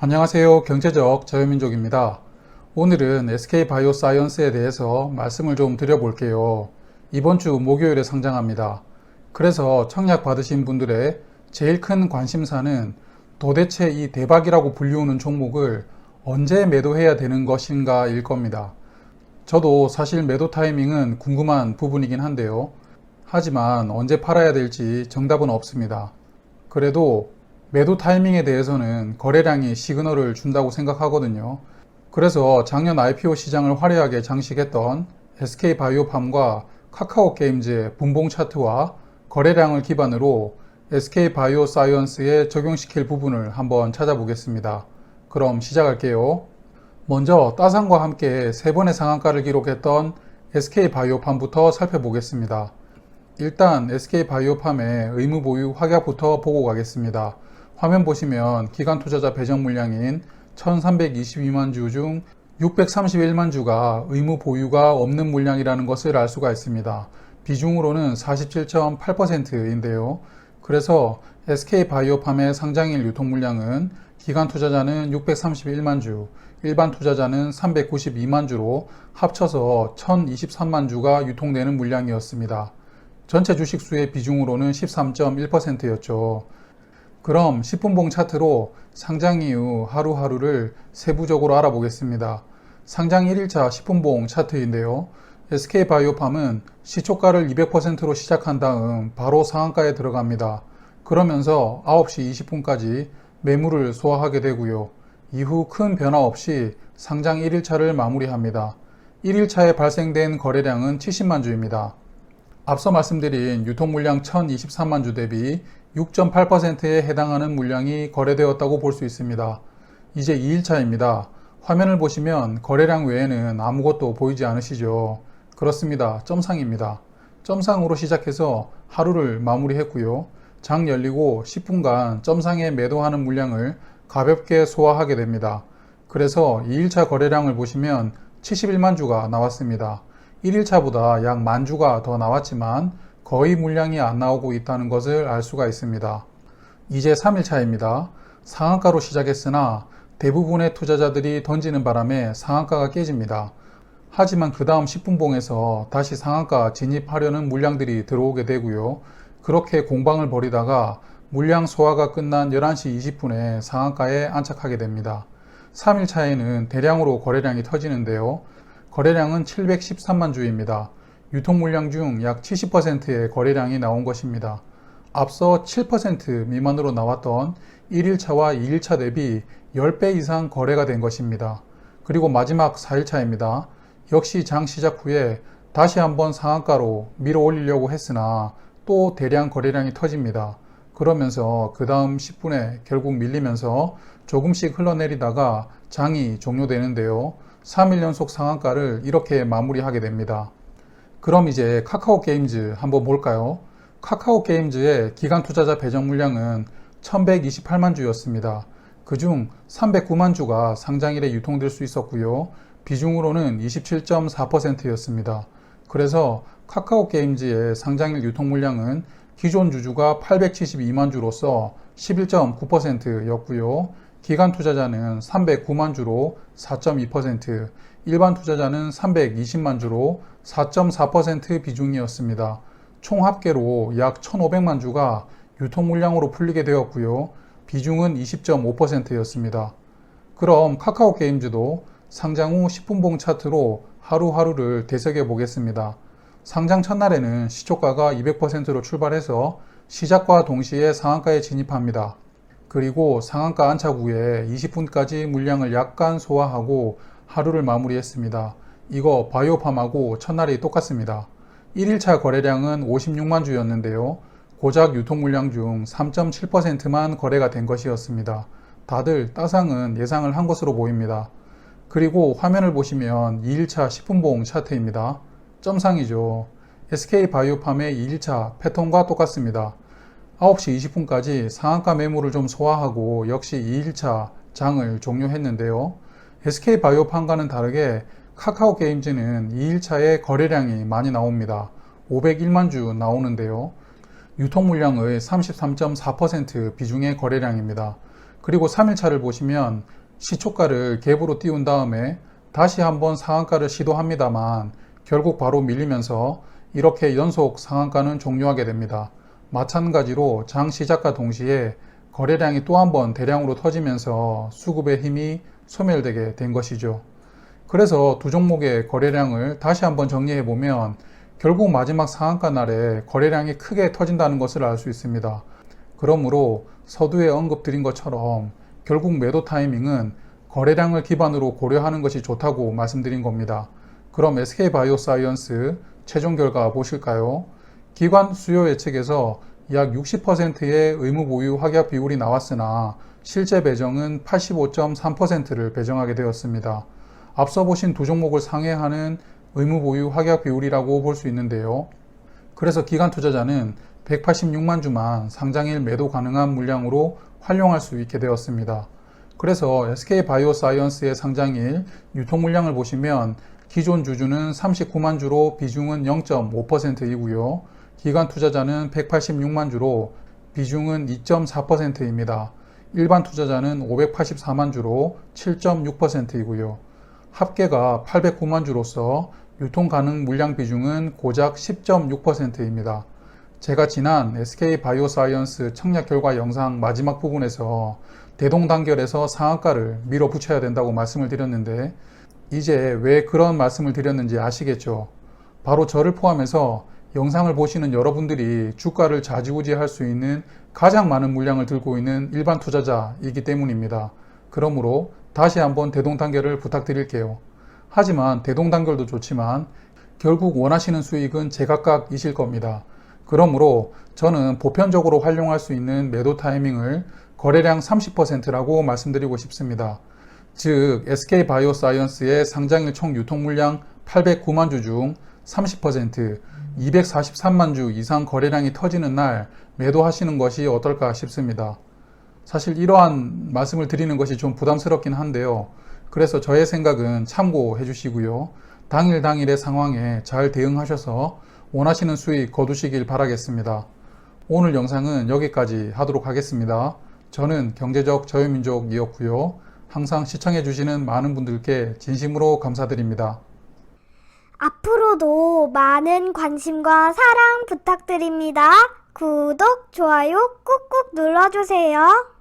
안녕하세요. 경제적 자유민족입니다. 오늘은 SK바이오사이언스에 대해서 말씀을 좀 드려볼게요. 이번 주 목요일에 상장합니다. 그래서 청약 받으신 분들의 제일 큰 관심사는 도대체 이 대박이라고 불리우는 종목을 언제 매도해야 되는 것인가 일 겁니다. 저도 사실 매도 타이밍은 궁금한 부분이긴 한데요. 하지만 언제 팔아야 될지 정답은 없습니다. 그래도 매도 타이밍에 대해서는 거래량이 시그널을 준다고 생각하거든요. 그래서 작년 IPO 시장을 화려하게 장식했던 SK바이오팜과 카카오게임즈의 분봉 차트와 거래량을 기반으로 SK바이오사이언스에 적용시킬 부분을 한번 찾아보겠습니다. 그럼 시작할게요. 먼저 따상과 함께 3번의 상한가를 기록했던 SK바이오팜부터 살펴보겠습니다. 일단 SK바이오팜의 의무보유 확약부터 보고 가겠습니다. 화면 보시면 기관 투자자 배정 물량인 1322만 주 중 631만 주가 의무 보유가 없는 물량이라는 것을 알 수가 있습니다. 비중으로는 47.8%인데요. 그래서 SK바이오팜의 상장일 유통 물량은 기관 투자자는 631만 주, 일반 투자자는 392만 주로 합쳐서 1023만 주가 유통되는 물량이었습니다. 전체 주식수의 비중으로는 13.1%였죠. 그럼 10분봉 차트로 상장 이후 하루하루를 세부적으로 알아보겠습니다. 상장 1일차 10분봉 차트인데요. SK바이오팜은 시초가를 200%로 시작한 다음 바로 상한가에 들어갑니다. 그러면서 9시 20분까지 매물을 소화하게 되고요. 이후 큰 변화 없이 상장 1일차를 마무리합니다. 1일차에 발생된 거래량은 70만 주입니다. 앞서 말씀드린 유통물량 1023만 주 대비 6.8%에 해당하는 물량이 거래되었다고 볼 수 있습니다. 이제 2일차입니다. 화면을 보시면 거래량 외에는 아무것도 보이지 않으시죠? 그렇습니다. 점상입니다. 점상으로 시작해서 하루를 마무리했고요. 장 열리고 10분간 점상에 매도하는 물량을 가볍게 소화하게 됩니다. 그래서 2일차 거래량을 보시면 71만 주가 나왔습니다. 1일차보다 약 10,000 주가 더 나왔지만 거의 물량이 안 나오고 있다는 것을 알 수가 있습니다. 이제 3일차입니다. 상한가로 시작했으나 대부분의 투자자들이 던지는 바람에 상한가가 깨집니다. 하지만 그 다음 10분봉에서 다시 상한가 진입하려는 물량들이 들어오게 되고요. 그렇게 공방을 벌이다가 물량 소화가 끝난 11시 20분에 상한가에 안착하게 됩니다. 3일차에는 대량으로 거래량이 터지는데요. 거래량은 713만 주입니다. 유통 물량 중 약 70%의 거래량이 나온 것입니다. 앞서 7% 미만으로 나왔던 1일차와 2일차 대비 10배 이상 거래가 된 것입니다. 그리고 마지막 4일차입니다. 역시 장 시작 후에 다시 한번 상한가로 밀어 올리려고 했으나 또 대량 거래량이 터집니다. 그러면서 그 다음 10분에 결국 밀리면서 조금씩 흘러내리다가 장이 종료되는데요. 3일 연속 상한가를 이렇게 마무리하게 됩니다. 그럼 이제 카카오게임즈 한번 볼까요? 카카오게임즈의 기간 투자자 배정 물량은 1128만 주였습니다. 그중 309만 주가 상장일에 유통될 수 있었고요. 비중으로는 27.4%였습니다. 그래서 카카오게임즈의 상장일 유통 물량은 기존 주주가 872만 주로서 11.9%였고요. 기관 투자자는 309만 주로 4.2%, 일반 투자자는 320만 주로 4.4% 비중이었습니다. 총 합계로 약 1,500만 주가 유통 물량으로 풀리게 되었고요. 비중은 20.5%였습니다. 그럼 카카오게임즈도 상장 후 10분봉 차트로 하루하루를 되새겨 보겠습니다. 상장 첫날에는 시초가가 200%로 출발해서 시작과 동시에 상한가에 진입합니다. 그리고 상한가 안착 후에 20분까지 물량을 약간 소화하고 하루를 마무리했습니다. 이거 바이오팜하고 첫날이 똑같습니다. 1일차 거래량은 56만 주였는데요. 고작 유통 물량 중 3.7%만 거래가 된 것이었습니다. 다들 따상은 예상을 한 것으로 보입니다. 그리고 화면을 보시면 2일차 10분봉 차트입니다. 점상이죠. SK바이오팜의 2일차 패턴과 똑같습니다. 9시 20분까지 상한가 매물을 좀 소화하고 역시 2일차 장을 종료했는데요. SK바이오팜과는 다르게 카카오게임즈는 2일차에 거래량이 많이 나옵니다. 501만 주 나오는데요. 유통 물량의 33.4% 비중의 거래량입니다. 그리고 3일차를 보시면 시초가를 갭으로 띄운 다음에 다시 한번 상한가를 시도합니다만 결국 바로 밀리면서 이렇게 연속 상한가는 종료하게 됩니다. 마찬가지로 장 시작과 동시에 거래량이 또 한번 대량으로 터지면서 수급의 힘이 소멸되게 된 것이죠. 그래서 두 종목의 거래량을 다시 한번 정리해 보면 결국 마지막 상한가 날에 거래량이 크게 터진다는 것을 알 수 있습니다. 그러므로 서두에 언급드린 것처럼 결국 매도 타이밍은 거래량을 기반으로 고려하는 것이 좋다고 말씀드린 겁니다. 그럼 SK바이오사이언스 최종 결과 보실까요? 기관 수요 예측에서 약 60%의 의무 보유 확약 비율이 나왔으나 실제 배정은 85.3%를 배정하게 되었습니다. 앞서 보신 두 종목을 상회하는 의무 보유 확약 비율이라고 볼 수 있는데요. 그래서 기관 투자자는 186만 주만 상장일 매도 가능한 물량으로 활용할 수 있게 되었습니다. 그래서 SK바이오사이언스의 상장일 유통 물량을 보시면 기존 주주는 39만 주로 비중은 0.5%이고요. 기관 투자자는 186만 주로 비중은 2.4%입니다. 일반 투자자는 584만 주로 7.6%이고요. 합계가 809만 주로서 유통 가능 물량 비중은 고작 10.6%입니다. 제가 지난 SK바이오사이언스 청약 결과 영상 마지막 부분에서 대동단결해서 상한가를 밀어붙여야 된다고 말씀을 드렸는데 이제 왜 그런 말씀을 드렸는지 아시겠죠? 바로 저를 포함해서 영상을 보시는 여러분들이 주가를 좌지우지할 수 있는 가장 많은 물량을 들고 있는 일반 투자자이기 때문입니다. 그러므로 다시 한번 대동단결을 부탁드릴게요. 하지만 대동단결도 좋지만 결국 원하시는 수익은 제각각이실 겁니다. 그러므로 저는 보편적으로 활용할 수 있는 매도 타이밍을 거래량 30%라고 말씀드리고 싶습니다. 즉 SK바이오사이언스의 상장일 총 유통 물량 809만 주 중 30%, 243만 주 이상 거래량이 터지는 날 매도하시는 것이 어떨까 싶습니다. 사실 이러한 말씀을 드리는 것이 좀 부담스럽긴 한데요. 그래서 저의 생각은 참고해 주시고요. 당일의 상황에 잘 대응하셔서 원하시는 수익 거두시길 바라겠습니다. 오늘 영상은 여기까지 하도록 하겠습니다. 저는 경제적 자유민족이었고요. 항상 시청해 주시는 많은 분들께 진심으로 감사드립니다. 앞으로도 많은 관심과 사랑 부탁드립니다. 구독, 좋아요 꾹꾹 눌러주세요.